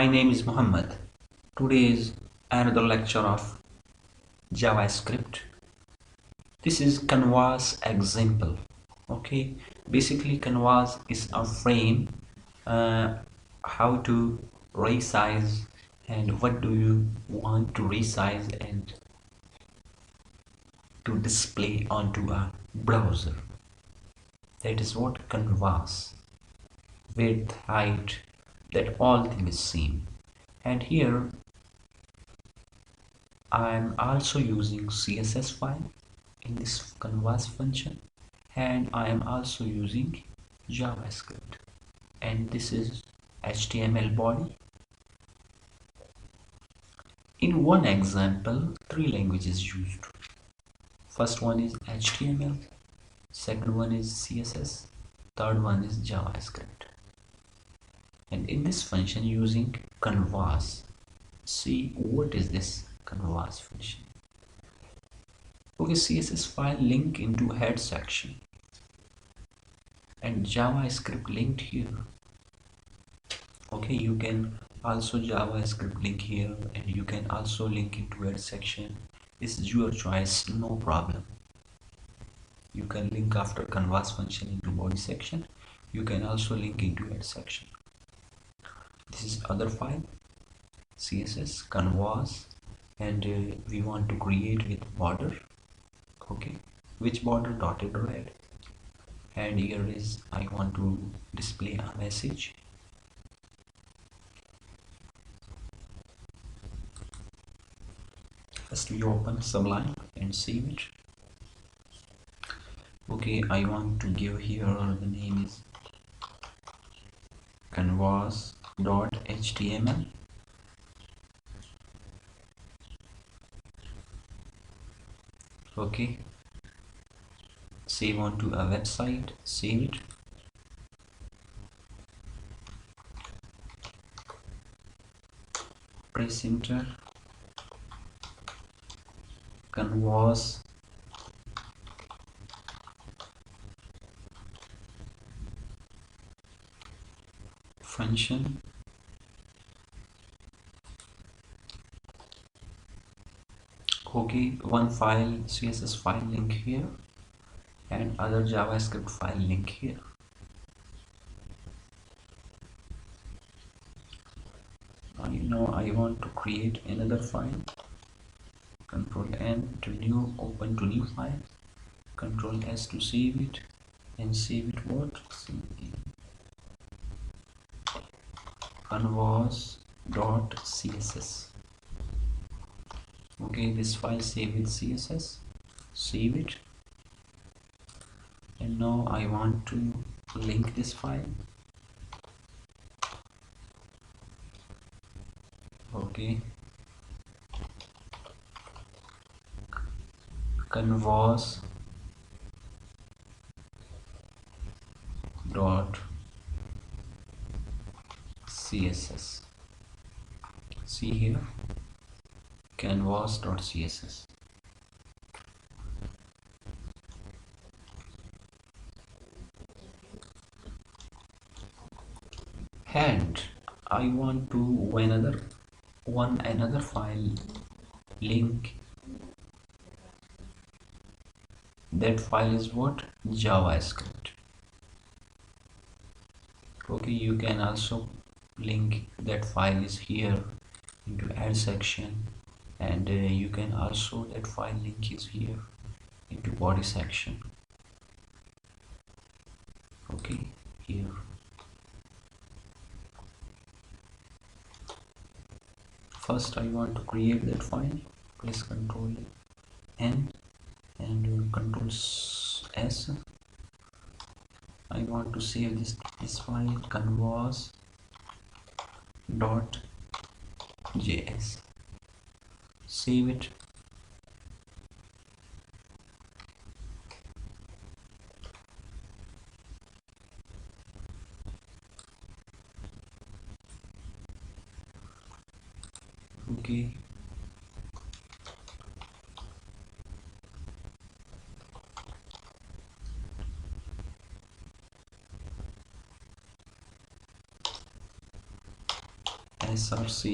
My name is Muhammad. Today is another lecture of JavaScript. This is Canvas example. Okay, basically Canvas is a frame. How to resize and what do you want to resize and to display onto a browser. That is what Canvas. Width, height, that all thing is same. And here I'm also using CSS file in this canvas function, and I am also using JavaScript, and this is HTML body. In one example, three languages used. First one is HTML, second one is CSS, third one is JavaScript. And in this function using canvas, see what is this canvas function. Okay, CSS file link into head section and JavaScript linked here. Okay, you can also JavaScript link here, and you can also link into head section. This is your choice, no problem. You can link after canvas function into body section. You can also link into head section. This is other file, CSS canvas, and we want to create with border. Okay, which border? Dotted red. And here is I want to display a message. First we open Sublime and save it. Okay, I want to give here the name is canvas.html. Okay, save onto a website, save it. Press enter. Canvas function. Okay, one file CSS file link here and other JavaScript file link here. Now I want to create another file. Control N to new, open to new file. Control S to save it, and save it what? Canvas.css. Okay, this file save with CSS, save it. And now I want to link this file. Okay, canvas dot css. See here, canvas.css. And I want to another file link. That file is what? JavaScript. Okay, you can also link that file is here into add section, and you can also that file link is here into body section. Okay, here. First I want to create that file. Press Control N and Control S. I want to save this file, canvas.js. Save it. Okay, src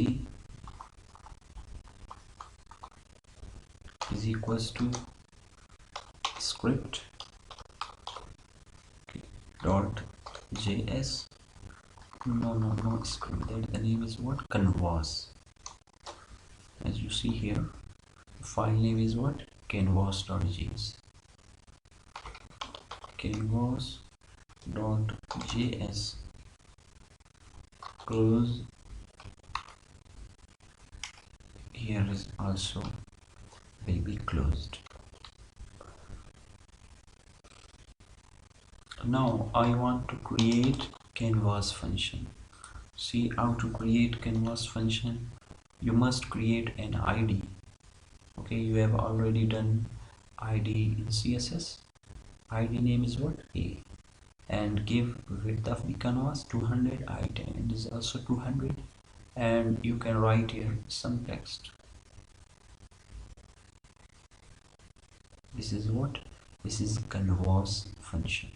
is equals to script dot js. No script, that the name is what? Canvas. As you see here, the file name is what? Canvas.js. Canvas.js. Close. Here is also will be closed. Now I want to create canvas function. See how to create canvas function. You must create an ID. Okay, you have already done ID in CSS. ID name is what? A. And give width of the canvas 200, height and is also 200, and you can write here some text. This is what? This is canvas function.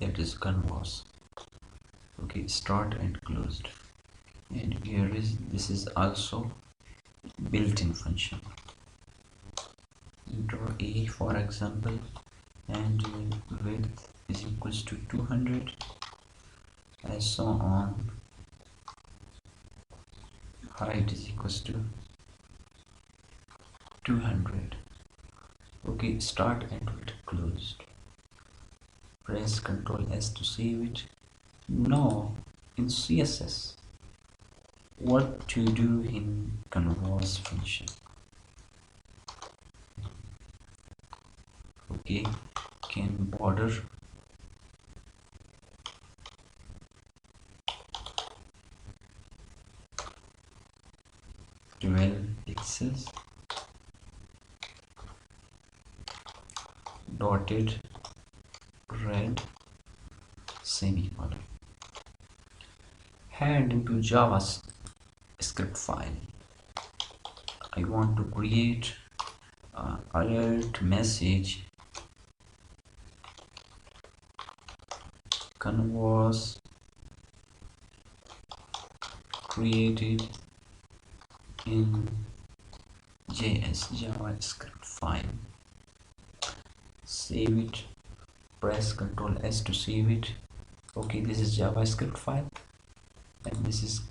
That is canvas. Okay, start and closed. And here is, this is also built-in function. Enter A for example, and width is equals to 200, and so on. Height is equals to 200. Okay, start and closed. Press Ctrl S to save it. Now in CSS, what to do in canvas function? Okay, can border 12 pixels, dotted red, semicolon. Head into JavaScript file. I want to create alert message canvas created in JavaScript file. Save it. Press Ctrl S to save it. Okay, this is JavaScript file, and this is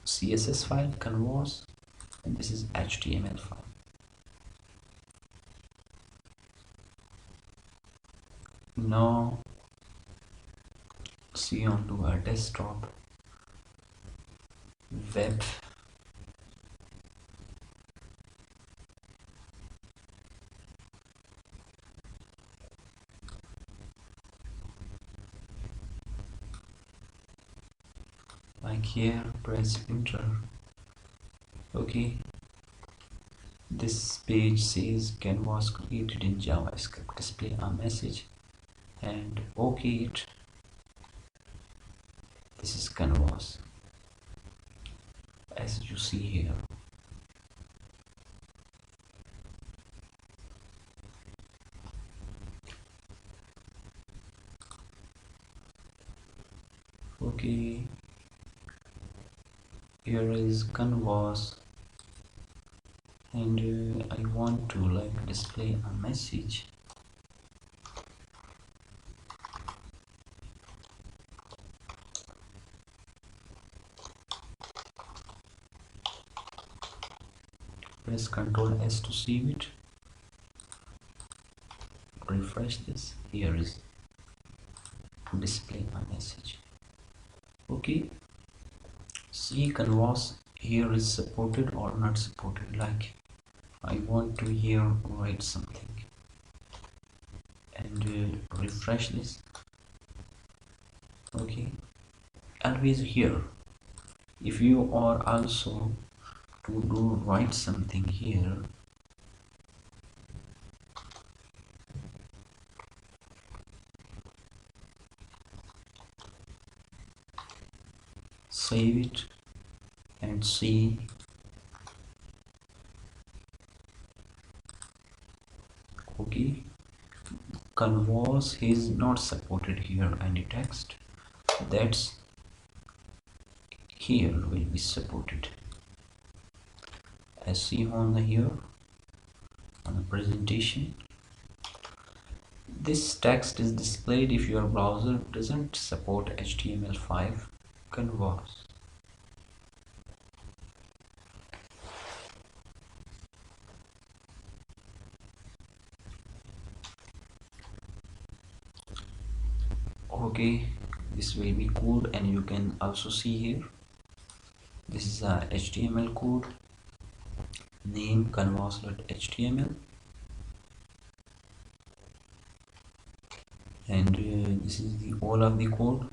CSS file canvas, and this is HTML file. Now see onto our desktop, web, like here, press enter. Okay, this page says canvas created in JavaScript, display a message, and okay it. This is canvas as you see here. Okay, here is canvas, and I want to like display a message. Press Ctrl S to save it. Refresh this. Here is to display a message. Okay, see canvas here is supported or not supported. Like I want to here write something, and refresh this. Okay, always here, if you are also to do write something here, save it and see. Okay, canvas is not supported here. Any text that's here will be supported. As see on the here on the presentation, this text is displayed if your browser doesn't support HTML5 canvas. Okay, this will be code, and you can also see here this is a HTML code, name canvas.html, and this is the all of the code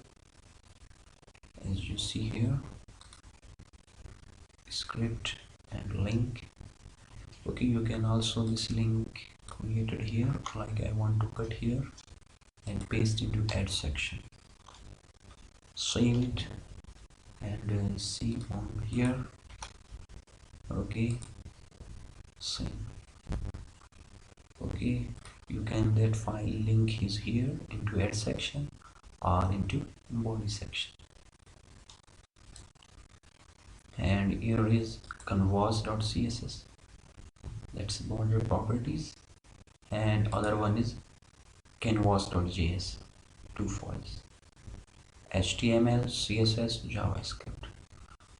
as you see here, script and link. Okay, you can also this link created here, like I want to cut here and paste into add section, save it and see on here. Okay, same. Okay, you can that file link is here into add section or into body section, and here is canvas.css, that's border properties, and other one is canvas.js, two files, HTML, CSS, JavaScript,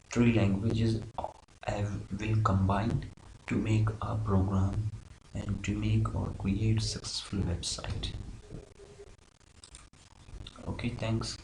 three languages will combine to make a program and to make or create successful website. Okay, thanks.